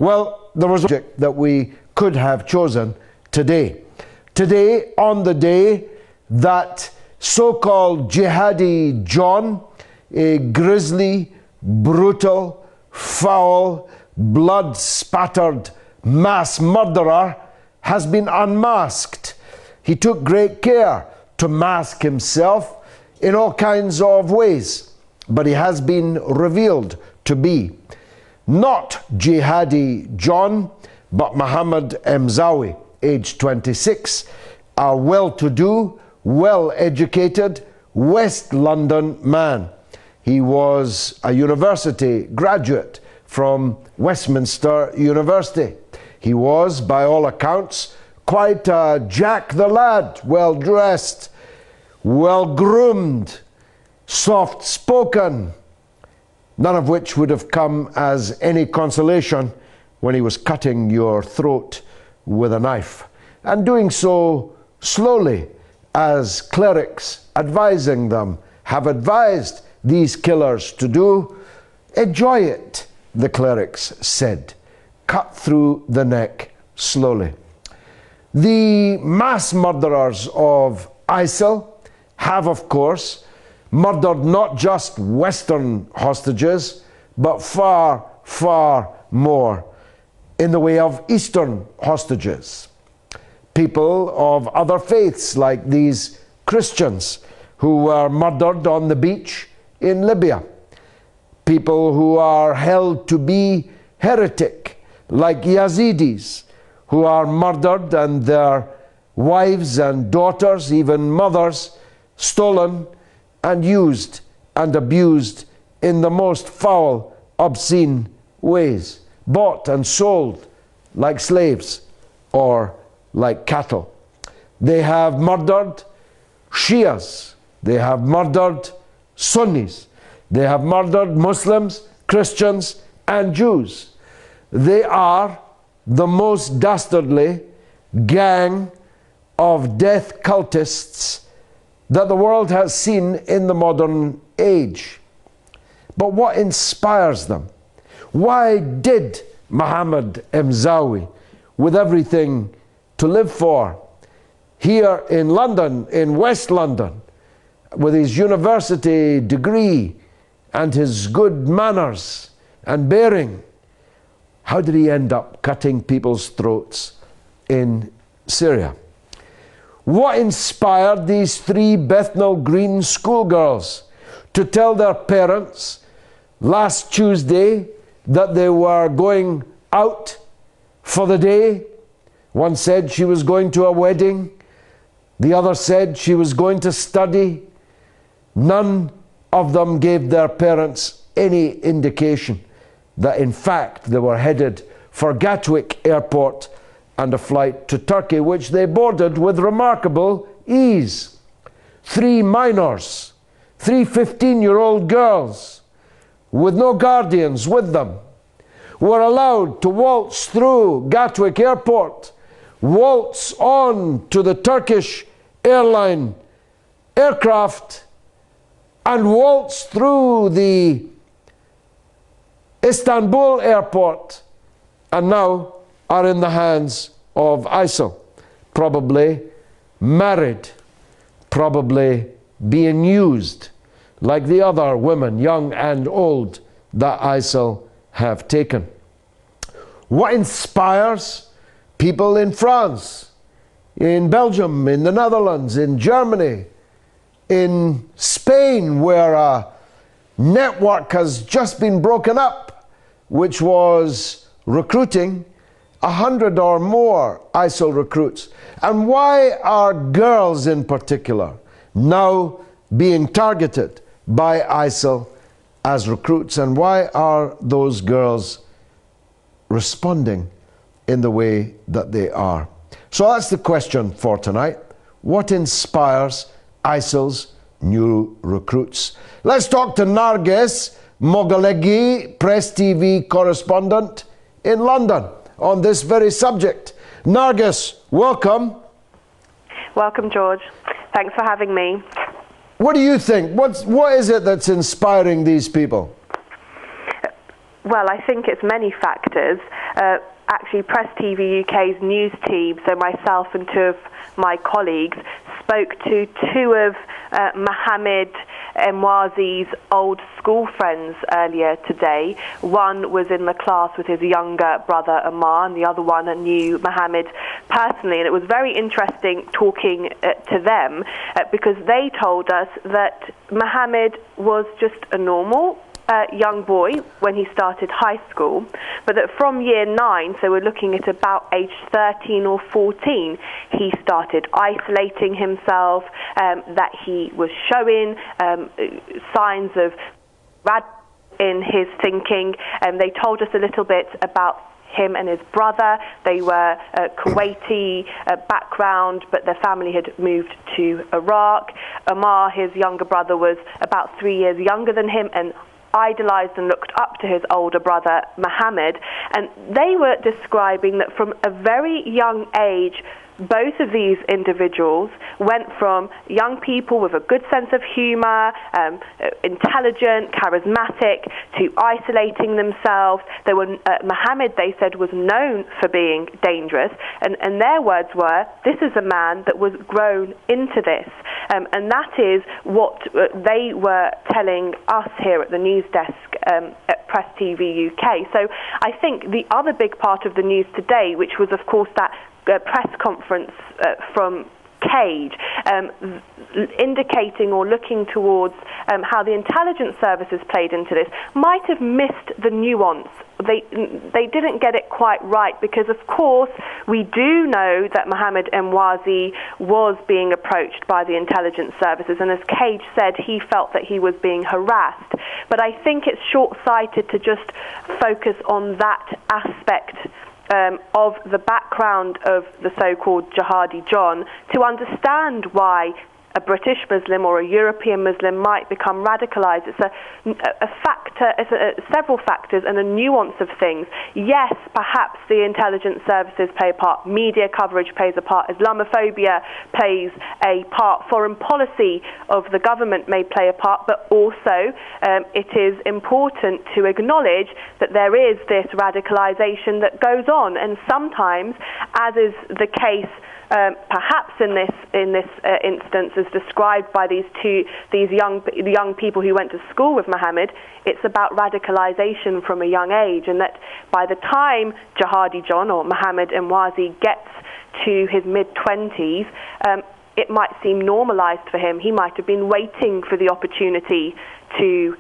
Well, there was a subject that we could have chosen today. Today, on the day that so-called jihadi John, a grisly, brutal, foul, blood-spattered mass murderer, has been unmasked. He took great care to mask himself in all kinds of ways, but he has been revealed to be not jihadi John, but Mohammed Mzawi, aged 26, a well-to-do, well-educated West London man. He was a university graduate from Westminster University. He was, by all accounts, quite a Jack the lad, well-dressed, well-groomed, soft-spoken, none of which would have come as any consolation when he was cutting your throat with a knife, and doing so slowly, as clerics advising them have advised these killers to do. Enjoy it, the clerics said. Cut through the neck slowly. The mass murderers of ISIL have, of course, murdered not just Western hostages, but far, far more in the way of Eastern hostages. People of other faiths, like these Christians who were murdered on the beach in Libya. People who are held to be heretic, like Yazidis, who are murdered and their wives and daughters, even mothers, stolen and used and abused in the most foul, obscene ways, bought and sold like slaves or like cattle. They have murdered Shias, they have murdered Sunnis, they have murdered Muslims, Christians, and Jews. They are the most dastardly gang of death cultists that the world has seen in the modern age. But what inspires them? Why did Mohammed Mzawi, with everything to live for, here in London, in West London, with his university degree and his good manners and bearing, how did he end up cutting people's throats in Syria? What inspired these three Bethnal Green schoolgirls to tell their parents last Tuesday that they were going out for the day? One said she was going to a wedding. The other said she was going to study. None of them gave their parents any indication that in fact they were headed for Gatwick Airport and a flight to Turkey, which they boarded with remarkable ease. Three minors, three 15-year-old girls with no guardians with them, were allowed to waltz through Gatwick Airport, waltz on to the Turkish airline aircraft, and waltz through the Istanbul airport, and now are in the hands of ISIL, probably married, probably being used like the other women, young and old, that ISIL have taken. What inspires people in France, in Belgium, in the Netherlands, in Germany, in Spain, where a network has just been broken up, which was recruiting 100 or more ISIL recruits? And why are girls in particular now being targeted by ISIL as recruits? And why are those girls responding in the way that they are? So that's the question for tonight. What inspires ISIL's new recruits? Let's talk to Narges Mogalegi, Press TV correspondent in London, on this very subject. Narges, welcome. Welcome, George. Thanks for having me. What do you think? What is it that's inspiring these people? Well, I think it's many factors. Actually, Press TV UK's news team, so myself and two of my colleagues, spoke to two of Mohammed Emwazi's old school friends earlier today. One was in the class with his younger brother Amar, and the other one knew Mohammed personally. And it was very interesting talking to them because they told us that Mohammed was just a normal young boy when he started high school, but that from year 9, so we're looking at about age 13 or 14, he started isolating himself, that he was showing signs of in his thinking, and they told us a little bit about him and his brother. They were Kuwaiti background, but their family had moved to Iraq. Amar, his younger brother, was about 3 years younger than him and idolized and looked up to his older brother Mohammed, and they were describing that from a very young age both of these individuals went from young people with a good sense of humor, intelligent, charismatic, to isolating themselves. They were, Mohammed, they said, was known for being dangerous, and their words were, this is a man that was grown into this. And that is what they were telling us here at the news desk at Press TV UK. So I think the other big part of the news today, which was, of course, that press conference from Cage, indicating or looking towards how the intelligence services played into this, might have missed the nuance. They didn't get it quite right, because of course we do know that Mohammed Emwazi was being approached by the intelligence services, and as Cage said, he felt that he was being harassed. But I think it's short-sighted to just focus on that aspect of the background of the so-called jihadi John to understand why a British Muslim or a European Muslim might become radicalized. It's a factor, several factors and a nuance of things. Yes, perhaps the intelligence services play a part, media coverage plays a part, Islamophobia plays a part, foreign policy of the government may play a part, but also it is important to acknowledge that there is this radicalization that goes on, and sometimes, as is the case perhaps in this instance, as described by these young people who went to school with Mohammed, it's about radicalization from a young age, and that by the time Jihadi John or Mohammed Emwazi gets to his mid-20s, it might seem normalized for him. He might have been waiting for the opportunity to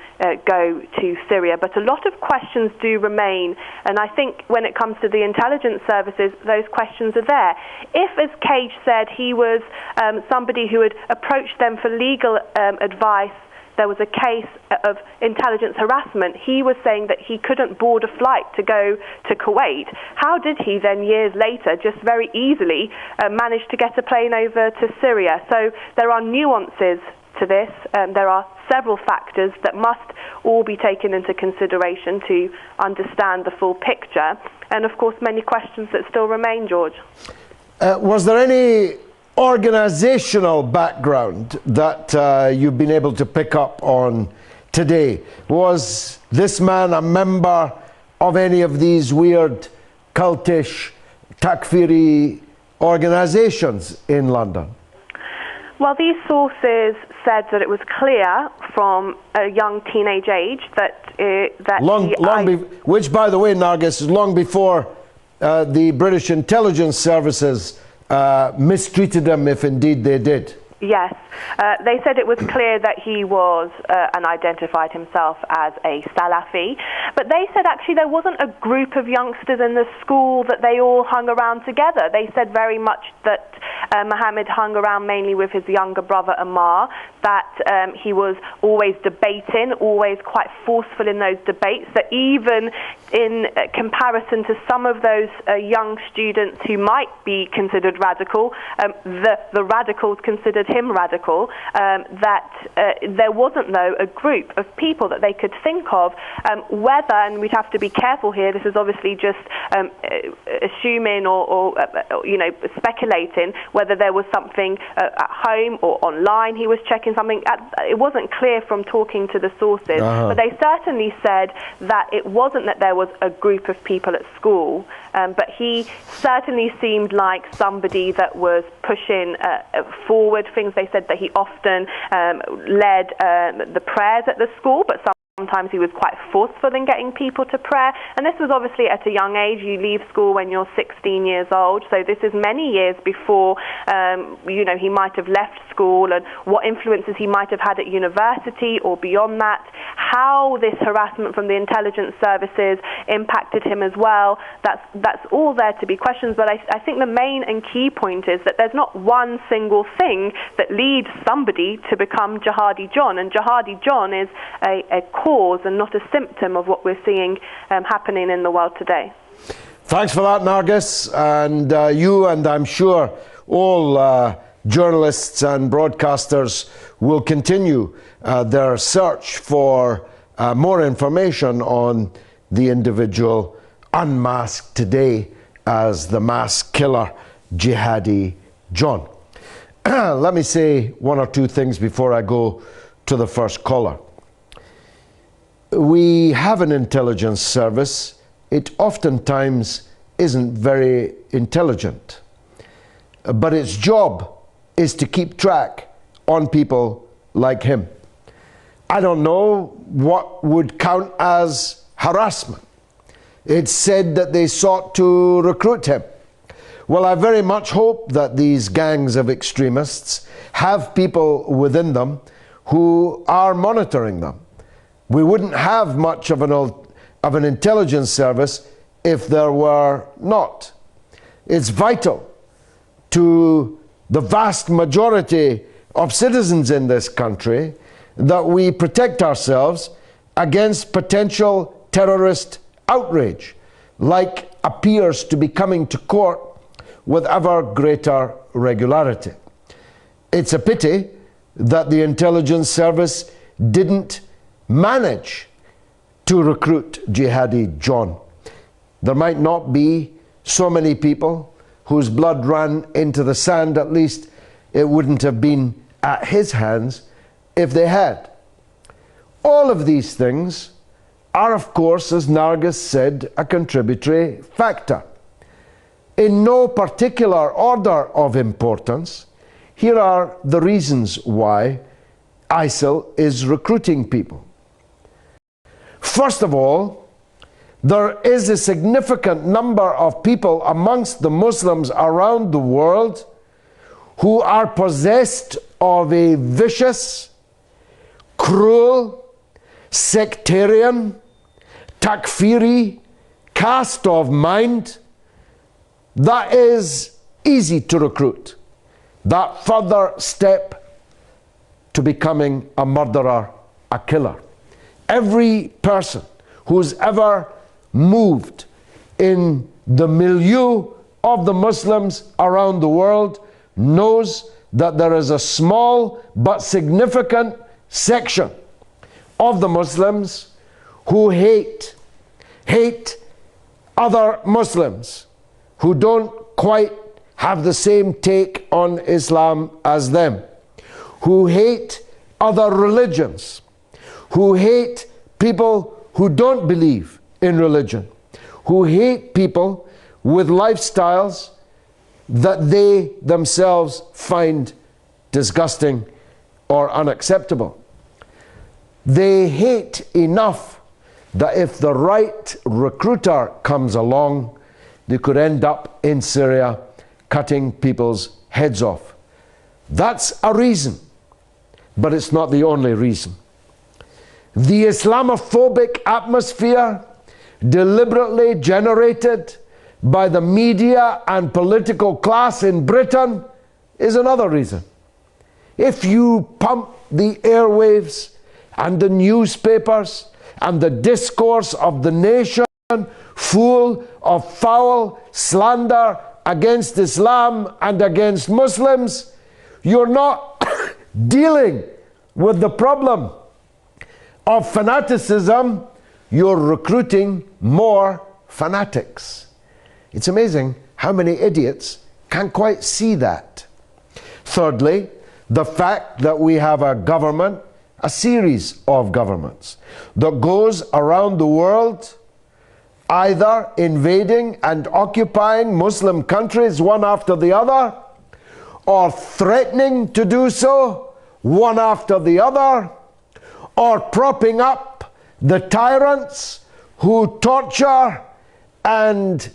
go to Syria. But a lot of questions do remain, and I think when it comes to the intelligence services, those questions are there. If, as Cage said, he was somebody who had approached them for legal advice, there was a case of intelligence harassment, he was saying that he couldn't board a flight to go to Kuwait. How did he then, years later, just very easily manage to get a plane over to Syria? So there are nuances to this. There are several factors that must all be taken into consideration to understand the full picture. And, of course, many questions that still remain, George. Was there any organizational background that you've been able to pick up on today? Was this man a member of any of these weird cultish takfiri organizations in London? Well, these sources said that it was clear from a young teenage age that which, by the way, Nargis, is long before the British intelligence services mistreated him, if indeed they did. Yes. They said it was clear that he was and identified himself as a Salafi. But they said actually there wasn't a group of youngsters in the school that they all hung around together. They said very much that Mohammed hung around mainly with his younger brother Amar, that he was always debating, always quite forceful in those debates, that even in comparison to some of those young students who might be considered radical, the radicals considered him radical, that there wasn't, though, a group of people that they could think of, whether, and we'd have to be careful here, this is obviously just assuming or speculating, whether there was something at home or online he was checking mention something, it wasn't clear from talking to the sources, but they certainly said that it wasn't that there was a group of people at school, but he certainly seemed like somebody that was pushing forward things. They said that he often led the prayers at the school, but sometimes he was quite forceful in getting people to prayer. And this was obviously at a young age. You leave school when you're 16 years old. So this is many years before, he might have left school, and what influences he might have had at university or beyond that. How this harassment from the intelligence services impacted him as well, that's all there to be questioned. But I think the main and key point is that there's not one single thing that leads somebody to become Jihadi John. And Jihadi John is a cause and not a symptom of what we're seeing happening in the world today. Thanks for that, Nargis. And you, and I'm sure all journalists and broadcasters, will continue their search for more information on the individual unmasked today as the mass killer, Jihadi John. Let me say one or two things before I go to the first caller. We have an intelligence service. It oftentimes isn't very intelligent, but its job is to keep track on people like him. I don't know what would count as harassment. It's said that they sought to recruit him. Well, I very much hope that these gangs of extremists have people within them who are monitoring them. We wouldn't have much of an intelligence service if there were not. It's vital to the vast majority of citizens in this country that we protect ourselves against potential terrorist outrage, like appears to be coming to court with ever greater regularity. It's a pity that the intelligence service didn't manage to recruit Jihadi John. There might not be so many people whose blood ran into the sand. At least it wouldn't have been at his hands if they had. All of these things are, of course, as Nargis said, a contributory factor. In no particular order of importance, here are the reasons why ISIL is recruiting people. First of all, there is a significant number of people amongst the Muslims around the world who are possessed of a vicious, cruel, sectarian, takfiri cast of mind that is easy to recruit. That further step to becoming a murderer, a killer. Every person who's ever moved in the milieu of the Muslims around the world knows that there is a small but significant section of the Muslims who hate other Muslims who don't quite have the same take on Islam as them, who hate other religions, who hate people who don't believe in religion, who hate people with lifestyles that they themselves find disgusting or unacceptable. They hate enough that if the right recruiter comes along, they could end up in Syria cutting people's heads off. That's a reason, but it's not the only reason. The Islamophobic atmosphere deliberately generated by the media and political class in Britain is another reason. If you pump the airwaves and the newspapers and the discourse of the nation full of foul slander against Islam and against Muslims, you're not dealing with the problem of fanaticism, you're recruiting more fanatics. It's amazing how many idiots can't quite see that. Thirdly, the fact that we have a government, a series of governments, that goes around the world either invading and occupying Muslim countries one after the other, or threatening to do so one after the other, or propping up the tyrants who torture and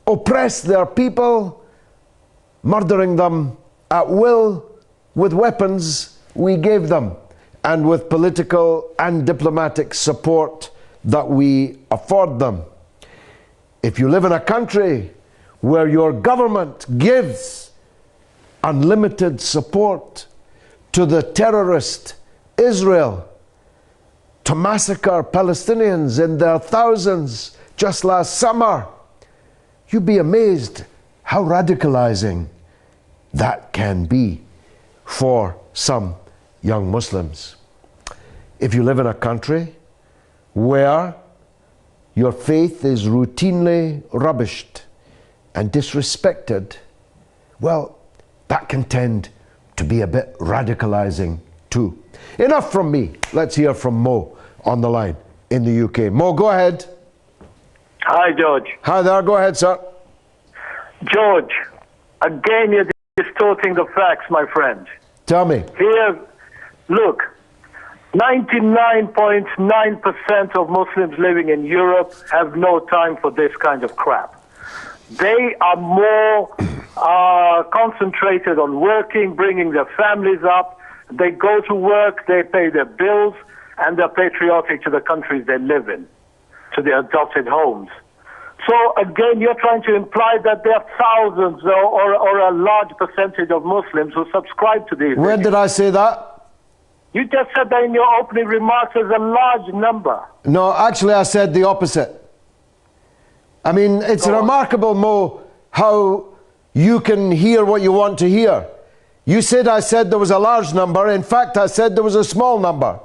oppress their people, murdering them at will with weapons we gave them and with political and diplomatic support that we afford them. If you live in a country where your government gives unlimited support to the terrorist Israel to massacre Palestinians in their thousands just last summer, you'd be amazed how radicalizing that can be for some young Muslims. If you live in a country where your faith is routinely rubbished and disrespected, well, that can tend to be a bit radicalizing too. Enough from me. Let's hear from Mo on the line in the UK. Mo, go ahead. Hi, George. Hi there, go ahead, sir. George, again you're distorting the facts, my friend. Tell me. Here, look, 99.9% of Muslims living in Europe have no time for this kind of crap. They are more concentrated on working, bringing their families up. They go to work, they pay their bills, and they're patriotic to the countries they live in, to their adopted homes. So again, you're trying to imply that there are thousands or a large percentage of Muslims who subscribe to these. When did I say that? You just said that in your opening remarks as a large number. No, actually I said the opposite. I mean, it's remarkable, Mo, how you can hear what you want to hear. You said I said there was a large number. In fact, I said there was a small number.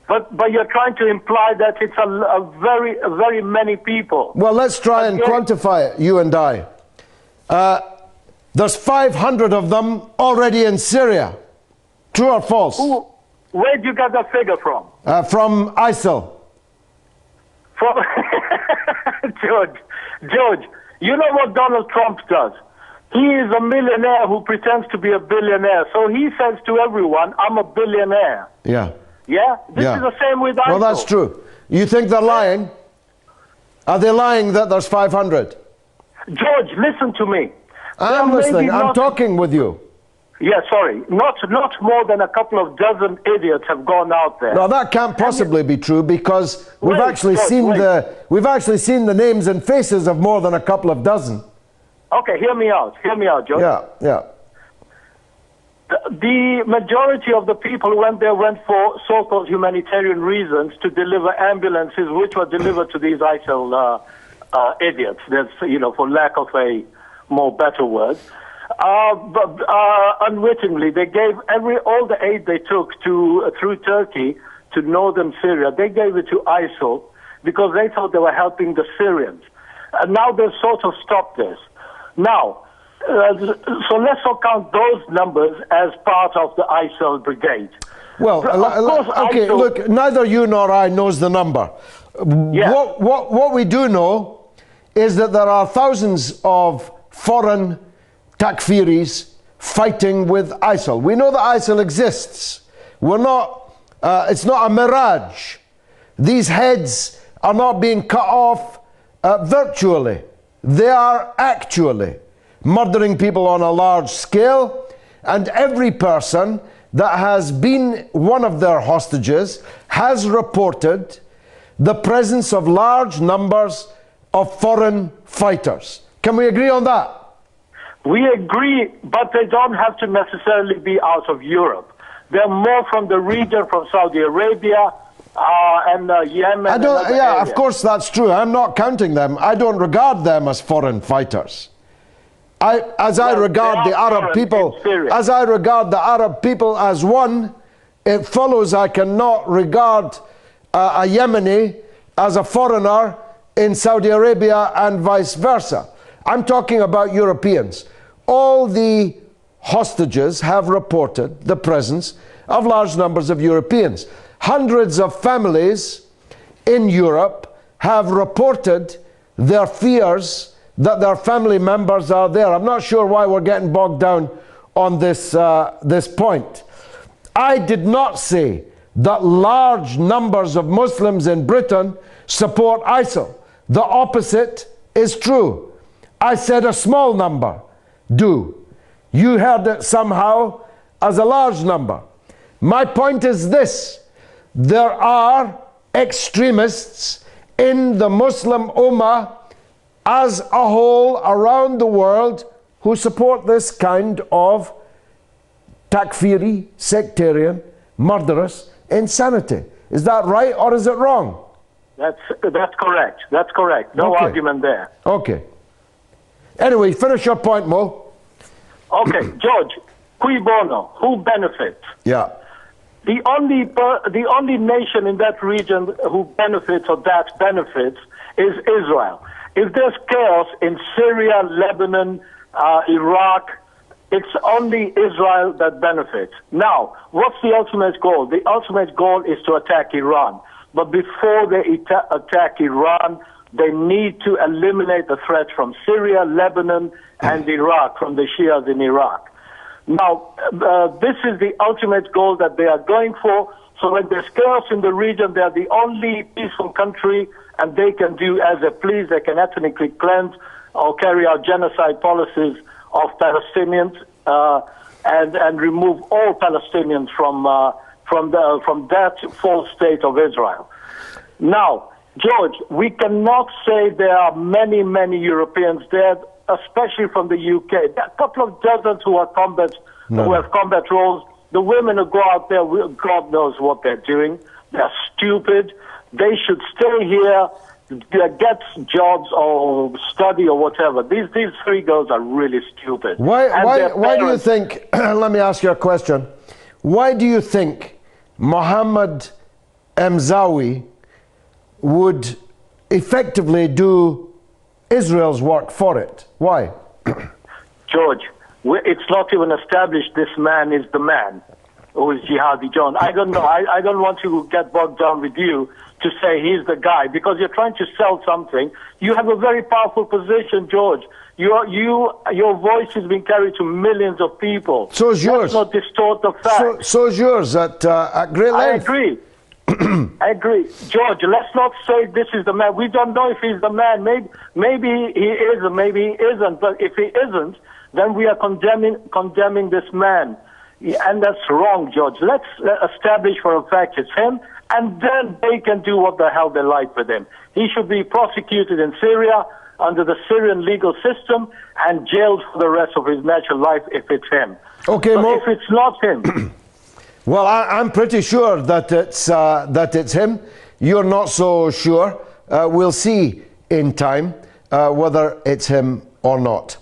But you're trying to imply that it's a very many people. Well, let's try and quantify it, you and I. There's 500 of them already in Syria. True or false? Where did you get that figure from? From ISIL. From George, you know what Donald Trump does? He is a millionaire who pretends to be a billionaire. So he says to everyone, I'm a billionaire. Yeah. Yeah? This is the same with ISIL. Well, that's true. You think they're lying? Are they lying that there's 500? George, listen to me. I'm listening. I'm talking with you. Yeah, sorry. Not more than a couple of dozen idiots have gone out there. No, that can't possibly be true because we've actually seen the names and faces of more than a couple of dozen. Okay, hear me out, George. Yeah. The majority of the people went for so-called humanitarian reasons to deliver ambulances, which were delivered to these ISIL idiots. That's, for lack of a more better word. But unwittingly, they gave all the aid they took through Turkey to northern Syria. They gave it to ISIL because they thought they were helping the Syrians. And now they've sort of stopped this. Now, so let's not count those numbers as part of the ISIL brigade. Well, okay, look, neither you nor I knows the number. Yeah. What we do know is that there are thousands of foreign Takfiris fighting with ISIL. We know that ISIL exists. It's not a mirage. These heads are not being cut off virtually. They are actually murdering people on a large scale, and every person that has been one of their hostages has reported the presence of large numbers of foreign fighters. Can we agree on that? We agree, but they don't have to necessarily be out of Europe. They're more from the region, from Saudi Arabia and Yemen. Of course that's true. I'm not counting them. I don't regard them as foreign fighters. As I regard the Arab people as one, it follows I cannot regard a Yemeni as a foreigner in Saudi Arabia and vice versa. I'm talking about Europeans. All the hostages have reported the presence of large numbers of Europeans. Hundreds of families in Europe have reported their fears that their family members are there. I'm not sure why we're getting bogged down on this point. I did not say that large numbers of Muslims in Britain support ISIL. The opposite is true. I said a small number do. You heard it somehow as a large number. My point is this: there are extremists in the Muslim Ummah as a whole around the world who support this kind of takfiri, sectarian, murderous insanity. Is that right or is it wrong? That's correct. That's correct. No argument there. Okay. Anyway, finish your point, Mo. Okay, George, cui bono? Who benefits? Yeah. The only nation in that region who benefits or that benefits is Israel. If there's chaos in Syria, Lebanon, Iraq, it's only Israel that benefits. Now, what's the ultimate goal? The ultimate goal is to attack Iran. But before they attack Iran, they need to eliminate the threat from Syria, Lebanon, and Iraq, from the Shias in Iraq. Now, this is the ultimate goal that they are going for. So when there's chaos in the region, they are the only peaceful country, and they can do as they please. They can ethnically cleanse or carry out genocide policies of Palestinians and remove all Palestinians from that false state of Israel. Now, George, we cannot say there are many, many Europeans there, especially from the UK. There are a couple of dozens who have combat roles. The women who go out there, God knows what they're doing. They're stupid. They should stay here, get jobs or study or whatever. These three girls are really stupid. Why do you think, let me ask you a question. Why do you think Mohammed Emzawi would effectively do Israel's work for it? Why? George, it's not even established this man is the man who is Jihadi John. I don't know. I don't want to get bogged down with you to say he's the guy, because you're trying to sell something. You have a very powerful position, George. Your voice has been carried to millions of people. So is yours. Let's not distort the facts. So is yours at great length. I agree. I agree. George, let's not say this is the man. We don't know if he's the man. Maybe he is or maybe he isn't. But if he isn't, then we are condemning this man. And that's wrong, George. Let's establish for a fact it's him, and then they can do what the hell they like with him. He should be prosecuted in Syria under the Syrian legal system and jailed for the rest of his natural life if it's him. Okay, but if it's not him... Well, I'm pretty sure that it's him. You're not so sure. We'll see in time whether it's him or not.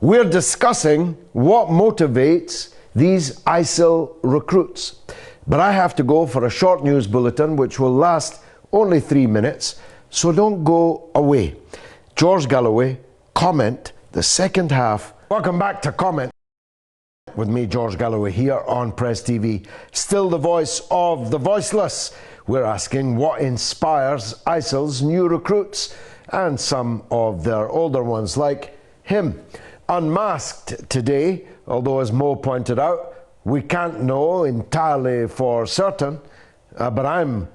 We're discussing what motivates these ISIL recruits. But I have to go for a short news bulletin, which will last only 3 minutes, so don't go away. George Galloway, Comment, the second half. Welcome back to Comment. With me, George Galloway, here on Press TV. Still the voice of the voiceless. We're asking what inspires ISIL's new recruits and some of their older ones like him. Unmasked today, although as Mo pointed out, we can't know entirely for certain, but I'm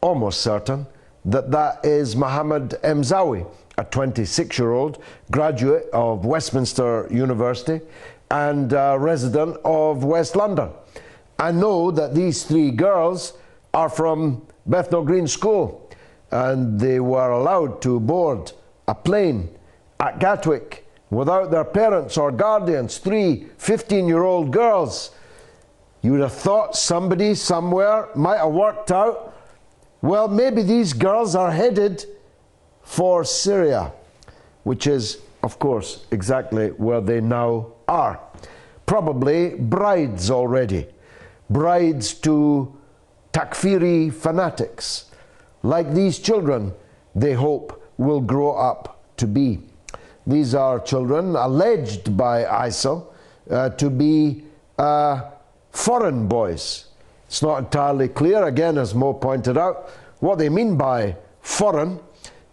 almost certain that that is Mohammed Emzawi, a 26-year-old graduate of Westminster University and a resident of West London. I know that these three girls are from Bethnal Green School, and they were allowed to board a plane at Gatwick without their parents or guardians. 3 15-year-old girls. You would have thought somebody somewhere might have worked out, well, maybe these girls are headed for Syria, which is, of course, exactly where they now are. Probably brides already. Brides to takfiri fanatics, like these children they hope will grow up to be. These are children alleged by ISIL to be foreign boys. It's not entirely clear, again, as Mo pointed out, what they mean by foreign,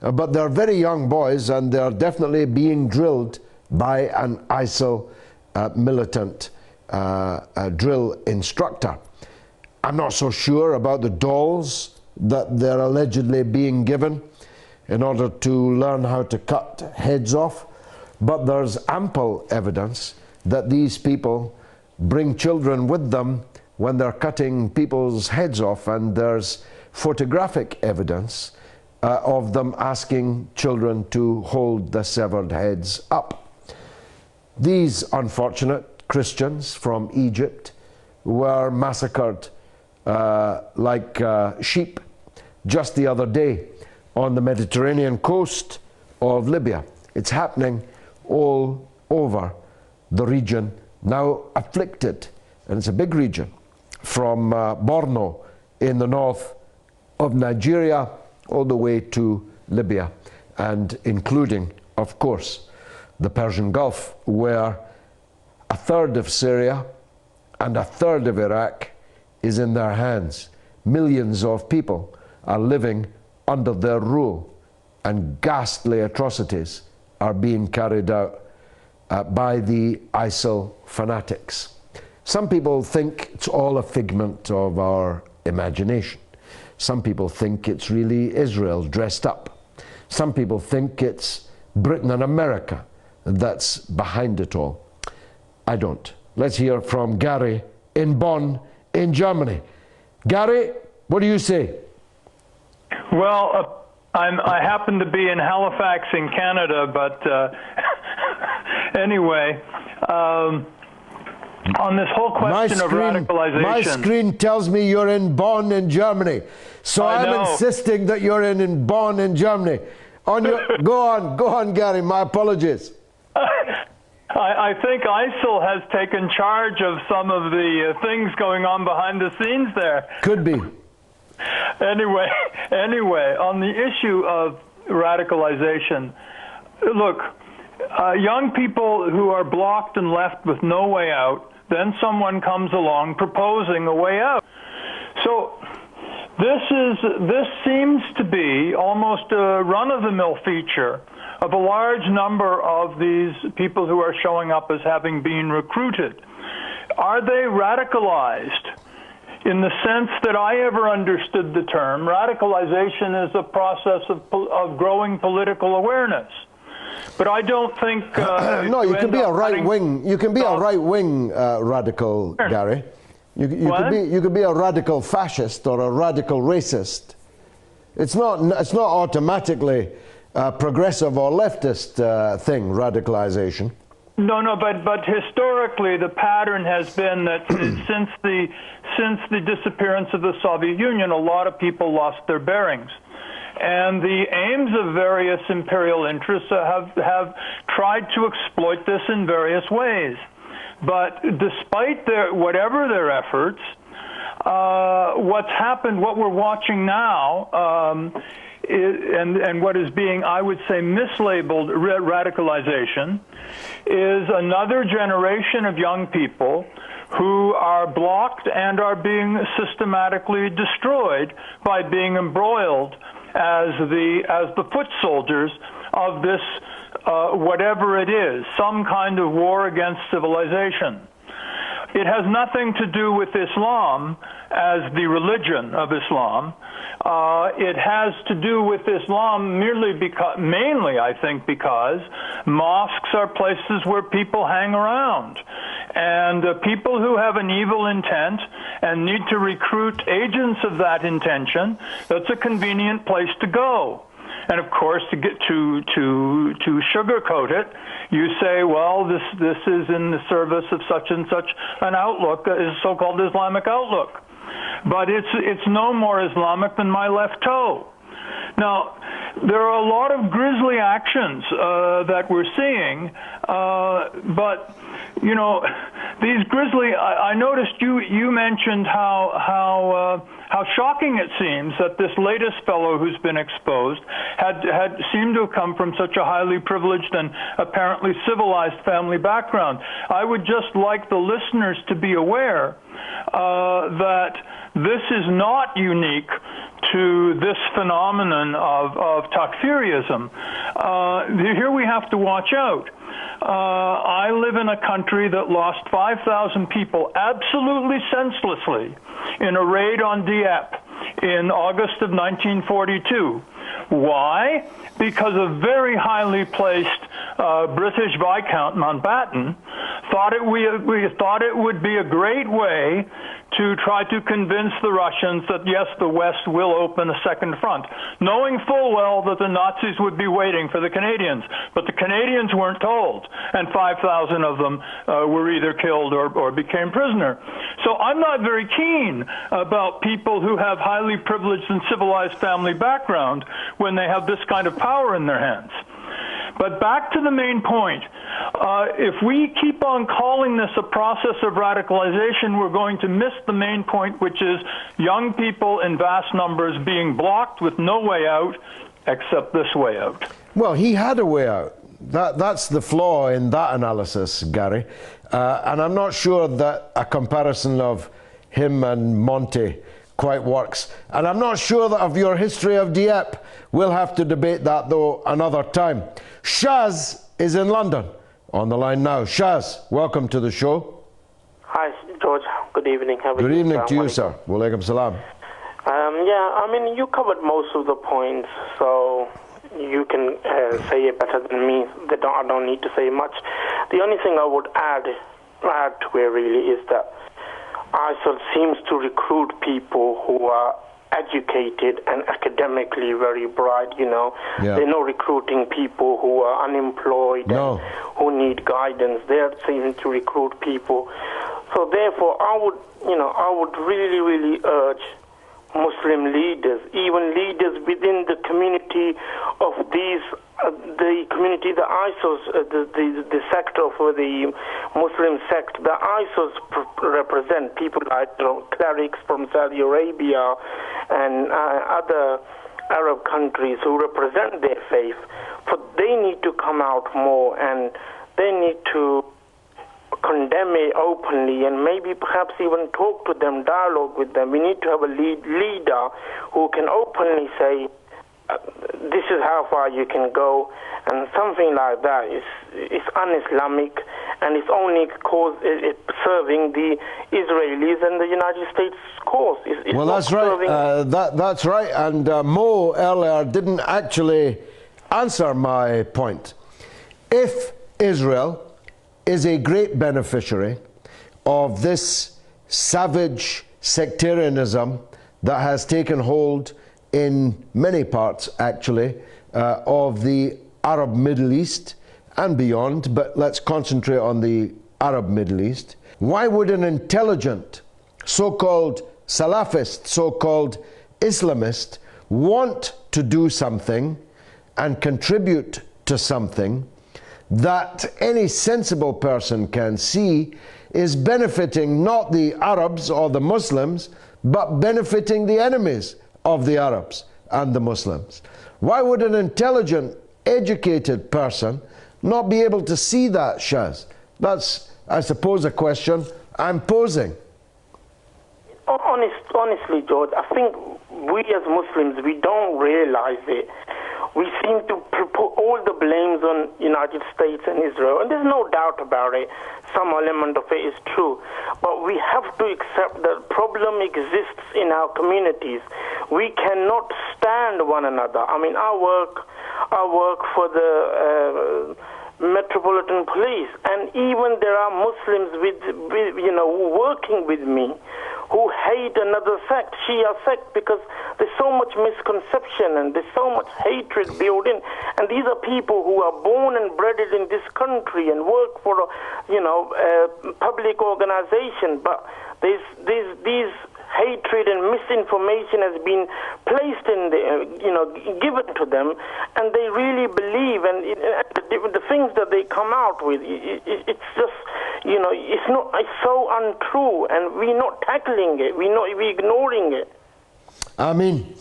but they're very young boys, and they're definitely being drilled by an ISIL militant drill instructor. I'm not so sure about the dolls that they're allegedly being given in order to learn how to cut heads off, but there's ample evidence that these people bring children with them when they're cutting people's heads off, and there's photographic evidence of them asking children to hold the severed heads up. These unfortunate Christians from Egypt were massacred like sheep just the other day on the Mediterranean coast of Libya. It's happening all over the region, now afflicted, and it's a big region, from Borno in the north of Nigeria all the way to Libya, and including, of course, the Persian Gulf, where a third of Syria and a third of Iraq is in their hands. Millions of people are living under their rule, and ghastly atrocities are being carried out by the ISIL fanatics. Some people think it's all a figment of our imagination. Some people think it's really Israel dressed up. Some people think it's Britain and America that's behind it all. I don't. Let's hear from Gary in Bonn, in Germany. Gary, what do you say? Well, I happen to be in Halifax in Canada, but anyway, on this whole question of radicalization. My screen tells me you're in Bonn in Germany. So I'm insisting that you're in Bonn in Germany. Go on, Gary, my apologies. I think ISIL has taken charge of some of the things going on behind the scenes there. Could be. Anyway, on the issue of radicalization, look, young people who are blocked and left with no way out, then someone comes along proposing a way out. So this seems to be almost a run-of-the-mill feature of a large number of these people who are showing up as having been recruited. Are they radicalized? In the sense that I ever understood the term, radicalization is a process of growing political awareness. But I don't think no, you can be a right wing. You can be a right wing radical, Gary. You could be a radical fascist or a radical racist. It's not automatically a progressive or leftist thing, radicalization. No, but historically the pattern has been that since the disappearance of the Soviet Union, a lot of people lost their bearings. And the aims of various imperial interests have tried to exploit this in various ways. But despite whatever their efforts, what's happened, what we're watching now, and what is being, I would say, mislabeled radicalization, is another generation of young people who are blocked and are being systematically destroyed by being embroiled as the foot soldiers of this whatever it is, some kind of war against civilization. It has nothing to do with Islam as the religion of Islam. It has to do with Islam mainly, I think, because mosques are places where people hang around. And people who have an evil intent and need to recruit agents of that intention, that's a convenient place to go. And of course, to get to sugarcoat it, you say, well, this is in the service of such and such an outlook, a so-called Islamic outlook. But it's no more Islamic than my left toe. Now, there are a lot of grisly actions that we're seeing, but you know, these grisly. I noticed you mentioned how how shocking it seems that this latest fellow who's been exposed had seemed to have come from such a highly privileged and apparently civilized family background. I would just like the listeners to be aware that this is not unique to this phenomenon of takfirism. Here we have to watch out. I live in a country that lost 5,000 people absolutely senselessly in a raid on Dieppe in August of 1942. Why? Because a very highly placed British Viscount Mountbatten thought it would be a great way to try to convince the Russians that, yes, the West will open a second front, knowing full well that the Nazis would be waiting for the Canadians. But the Canadians weren't told, and 5,000 of them were either killed or became prisoner. So I'm not very keen about people who have highly privileged and civilized family background when they have this kind of power in their hands. But back to the main point. If we keep on calling this a process of radicalization, we're going to miss the main point, which is young people in vast numbers being blocked with no way out except this way out. Well, he had a way out. That's the flaw in that analysis, Gary. And I'm not sure that a comparison of him and Monty quite works. And I'm not sure that of your history of Dieppe. We'll have to debate that, though, another time. Shaz is in London on the line now. Shaz, welcome to the show. Hi, George. Good evening. Good evening to you, sir. Walaikum salam. Yeah, I mean, you covered most of the points, so you can say it better than me. I don't need to say much. The only thing I would add to it really is that ISIL seems to recruit people who are educated and academically very bright, you know. Yeah. They're not recruiting people who are unemployed and who need guidance. They're seeming to recruit people. So therefore, I would really, really urge Muslim leaders, even leaders within the community of these, the community, the ISIS, the sect of the Muslim sect, the ISIS represent people like clerics from Saudi Arabia and other Arab countries who represent their faith. For they need to come out more and they need to condemn it openly and maybe perhaps even talk to them, dialogue with them. We need to have a leader who can openly say, this is how far you can go, and something like that is un-Islamic, and it's only serving the Israelis and the United States cause. It's well, that's right. That's right. And Mo earlier didn't actually answer my point. If Israel is a great beneficiary of this savage sectarianism that has taken hold in many parts, actually, of the Arab Middle East and beyond, but let's concentrate on the Arab Middle East. Why would an intelligent, so-called Salafist, so-called Islamist, want to do something and contribute to something that any sensible person can see is benefiting not the Arabs or the Muslims, but benefiting the enemies of the Arabs and the Muslims? Why would an intelligent, educated person not be able to see that, Shaz? That's, I suppose, a question I'm posing. Honestly, George, I think we as Muslims, we don't realize it. We seem to put all the blames on United States and Israel, and there's no doubt about it. Some element of it is true. But we have to accept that problem exists in our communities. We cannot stand one another. I mean, I work for the Metropolitan Police, and even there are Muslims working with me who hate another sect, Shia sect, because there's so much misconception and there's so much hatred built in. And these are people who are born and bred in this country and work for a public organization, but these hatred and misinformation has been placed in given to them, and they really believe, and the things that they come out with, it's just, it's so untrue, and we're not tackling it, we're ignoring it. Amin.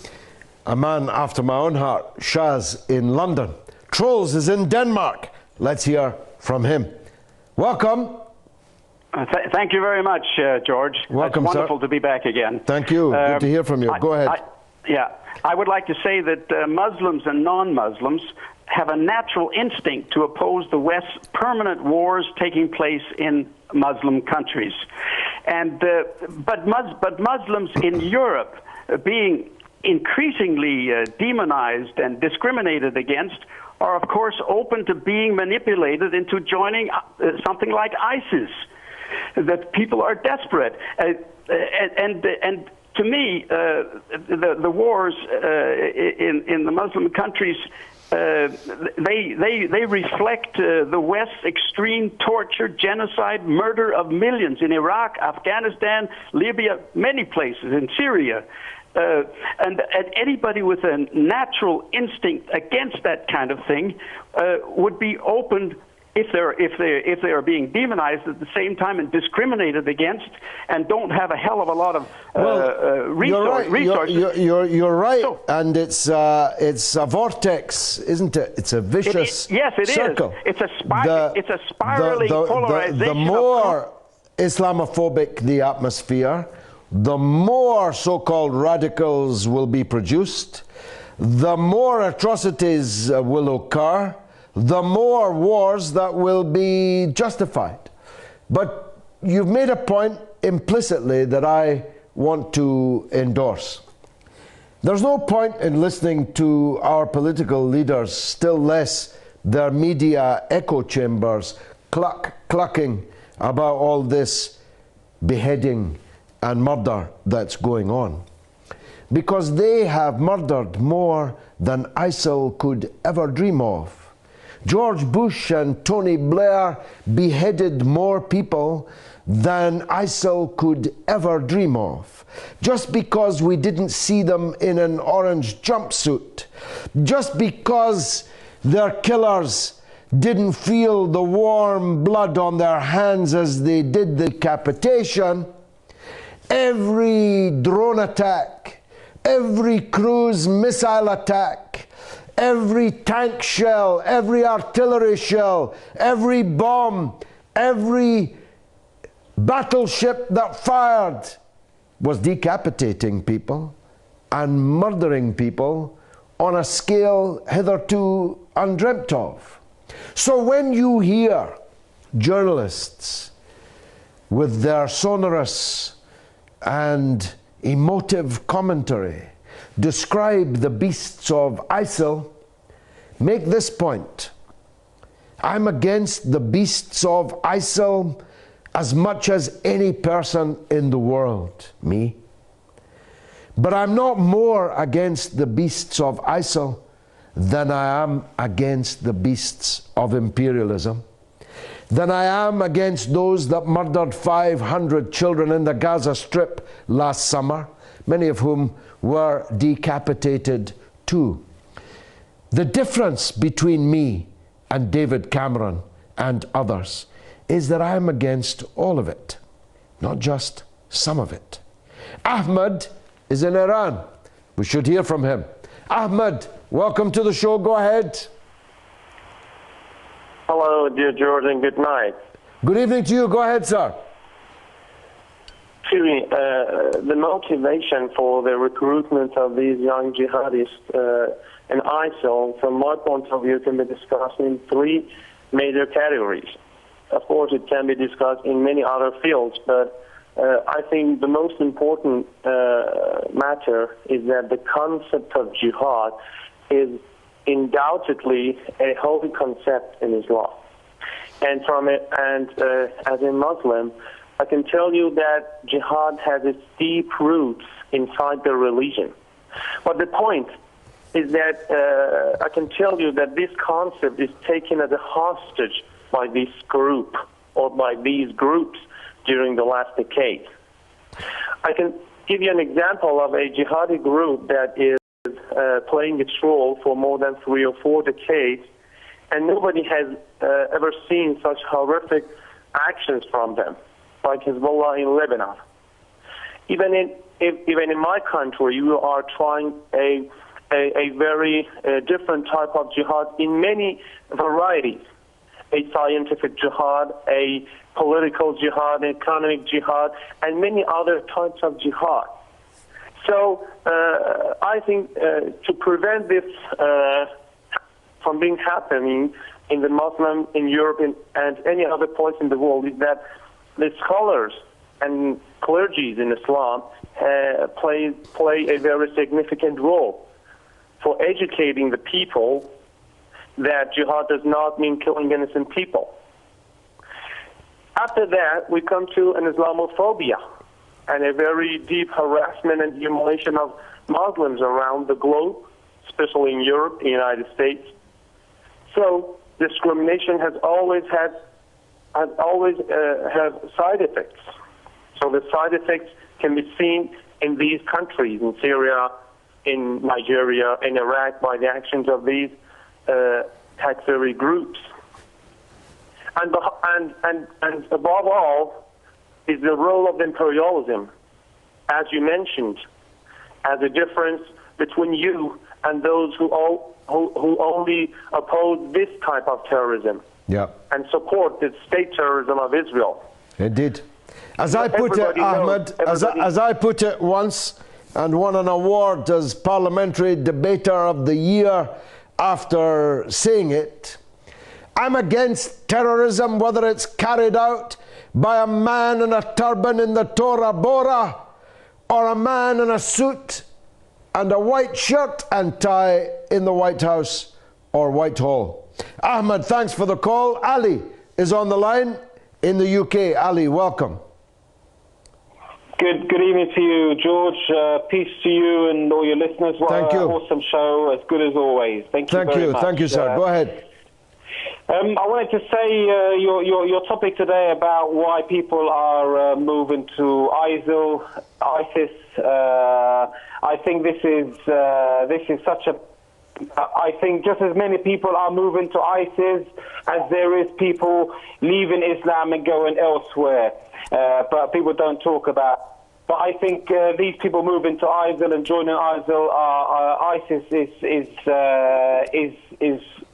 A man after my own heart, Shaz in London. Trolls is in Denmark. Let's hear from him. Welcome. Thank you very much, George. Welcome, it's wonderful sir. to be back again. Thank you. Good to hear from you. Go ahead. I would like to say that Muslims and non-Muslims have a natural instinct to oppose the West's permanent wars taking place in Muslim countries. And but Muslims in Europe being increasingly demonized and discriminated against are, of course, open to being manipulated into joining something like ISIS. That people are desperate, and to me, the wars in the Muslim countries. They reflect the West's extreme torture, genocide, murder of millions in Iraq, Afghanistan, Libya, many places, in Syria. And anybody with a natural instinct against that kind of thing would be open if they are being demonized at the same time and discriminated against and don't have a hell of a lot of resources. You're right, so, and it's a vortex, isn't it? It's a vicious circle. It's a spiraling polarization. The more Islamophobic the atmosphere, the more so-called radicals will be produced, the more atrocities will occur, the more wars that will be justified. But you've made a point implicitly that I want to endorse. There's no point in listening to our political leaders, still less their media echo chambers, clucking about all this beheading and murder that's going on. Because they have murdered more than ISIL could ever dream of. George Bush and Tony Blair beheaded more people than ISIL could ever dream of. Just because we didn't see them in an orange jumpsuit, just because their killers didn't feel the warm blood on their hands as they did the decapitation, every drone attack, every cruise missile attack, every tank shell, every artillery shell, every bomb, every battleship that fired was decapitating people and murdering people on a scale hitherto undreamt of. So when you hear journalists with their sonorous and emotive commentary describe the beasts of ISIL, make this point. I'm against the beasts of ISIL as much as any person in the world, me. But I'm not more against the beasts of ISIL than I am against the beasts of imperialism, than I am against those that murdered 500 children in the Gaza Strip last summer, many of whom were decapitated too. The difference between me and David Cameron and others is that I am against all of it, not just some of it. Ahmed is in Iran. We should hear from him. Ahmed, welcome to the show. Go ahead. Hello, dear George, and good night. Good evening to you. Go ahead, sir. The motivation for the recruitment of these young jihadists and ISIL, from my point of view, can be discussed in three major categories. Of course, it can be discussed in many other fields, but I think the most important matter is that the concept of jihad is undoubtedly a holy concept in Islam. And as a Muslim, I can tell you that jihad has its deep roots inside the religion. But the point is that I can tell you that this concept is taken as a hostage by this group or by these groups during the last decade. I can give you an example of a jihadi group that is playing its role for more than 3 or 4 decades, and nobody has ever seen such horrific actions from them, like Hezbollah in Lebanon. Even even in my country, you are trying a very different type of jihad in many varieties. A scientific jihad, a political jihad, an economic jihad, and many other types of jihad. So I think to prevent this from being happening in the Muslim, in Europe, and any other place in the world, is that the scholars and clergies in Islam play a very significant role for educating the people that jihad does not mean killing innocent people. After that, we come to an Islamophobia and a very deep harassment and humiliation of Muslims around the globe, especially in Europe, the United States. So discrimination has always had side effects. So the side effects can be seen in these countries, in Syria, in Nigeria, in Iraq, by the actions of these Takfiri groups. And above all is the role of imperialism, as you mentioned, as a difference between you and those who only oppose this type of terrorism and support the state terrorism of Israel. Indeed. As I put it, Ahmed, as I put it once and won an award as Parliamentary Debater of the Year after saying it, I'm against terrorism, whether it's carried out by a man in a turban in the Tora Bora or a man in a suit and a white shirt and tie in the White House or Whitehall. Ahmed, thanks for the call. Ali is on the line in the UK. Ali, welcome. Good evening to you, George. Peace to you and all your listeners. Thank you. Awesome show, as good as always. Thank you very much. Thank you, sir. Go ahead. I wanted to say your topic today about why people are moving to ISIS. I think this is such a. I think just as many people are moving to ISIS as there is people leaving Islam and going elsewhere. But people don't talk about. But I think these people moving to ISIL and joining ISIL, ISIS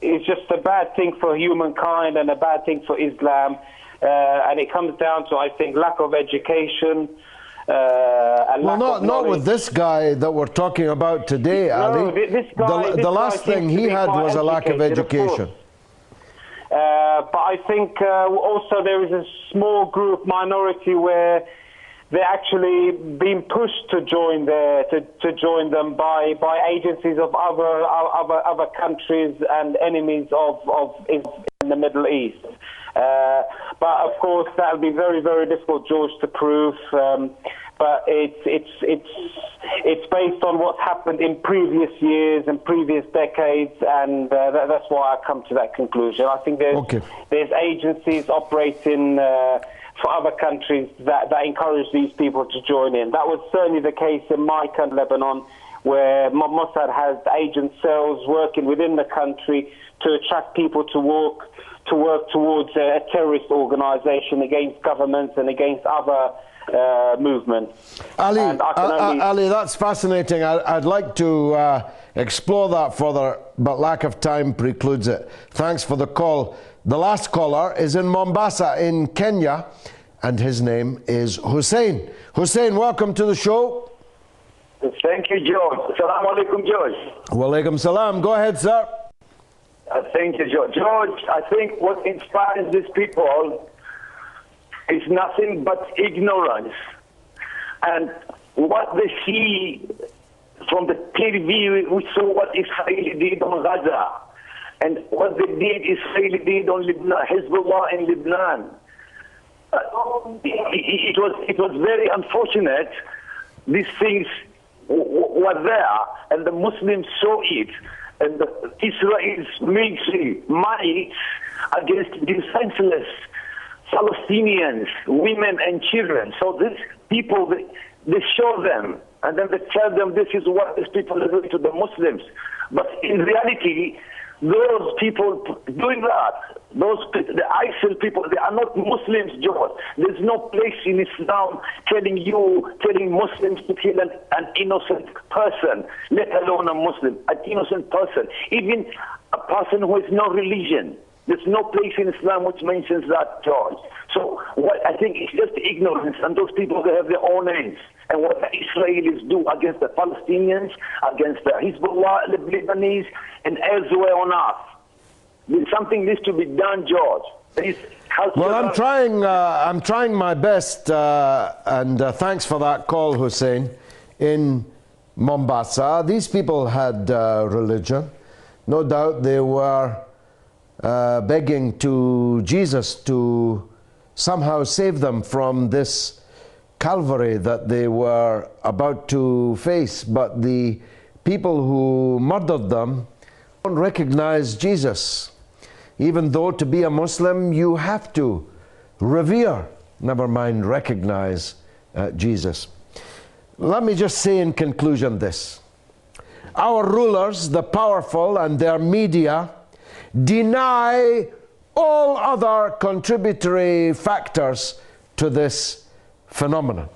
is just a bad thing for humankind and a bad thing for Islam, and it comes down to, I think, lack of education. And not with this guy that we're talking about today, Ali. No, this guy, the last thing he had was a lack of education. But I think also there is a small group minority where they're actually being pushed to join them by agencies of other countries and enemies of in the Middle East. But of course that will be very, very difficult, George, to prove. But it's based on what's happened in previous years and previous decades, and that's why I come to that conclusion. I think there's agencies operating for other countries that encourage these people to join in. That was certainly the case in my country, Lebanon, where Mossad has agent cells working within the country to attract people to work towards a terrorist organization against governments and against other movements. Ali, that's fascinating. I'd like to explore that further, but lack of time precludes it. Thanks for the call. The last caller is in Mombasa in Kenya, and his name is Hussein. Hussein, welcome to the show. Thank you, George. Assalamu alaikum, George. Wa alaikum salam. Go ahead, sir. Thank you, George. George, I think what inspires these people is nothing but ignorance. And what they see from the TV, we saw what Israel did on Gaza. And what they did, Israel did on Lebanon, Hezbollah in Lebanon. It was very unfortunate. These things were there, and the Muslims saw it. And Israel's military might against defenseless Palestinians, women and children. So these people, they show them, and then they tell them this is what these people are doing to the Muslims. But in reality, those people doing that, The ISIL people, they are not Muslims, George. There's no place in Islam telling Muslims to kill an innocent person, let alone a Muslim, an innocent person, even a person who has no religion. There's no place in Islam which mentions that, George. So what I think it's just ignorance, and those people, they have their own ends. And what the Israelis do against the Palestinians, against the Hezbollah, the Lebanese, and elsewhere on earth. There's something needs to be done, George. Well, I'm trying my best, and thanks for that call, Hussein. In Mombasa, these people had religion. No doubt they were begging to Jesus to somehow save them from this Calvary that they were about to face. But the people who murdered them don't recognize Jesus. Even though to be a Muslim, you have to revere, never mind recognize Jesus. Let me just say in conclusion this. Our rulers, the powerful, and their media deny all other contributory factors to this phenomenon.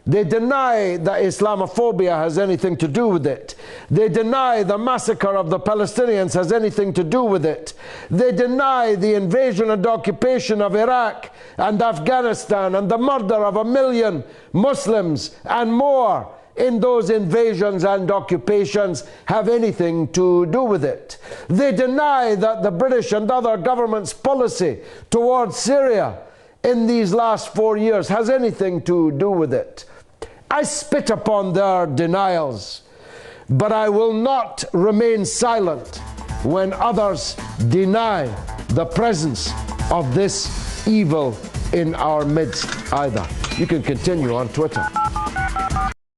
They deny that Islamophobia has anything to do with it. They deny the massacre of the Palestinians has anything to do with it. They deny the invasion and occupation of Iraq and Afghanistan and the murder of 1 million Muslims and more in those invasions and occupations have anything to do with it. They deny that the British and other governments' policy towards Syria in these last 4 years has anything to do with it. I spit upon their denials, but I will not remain silent when others deny the presence of this evil in our midst either. You can continue on Twitter.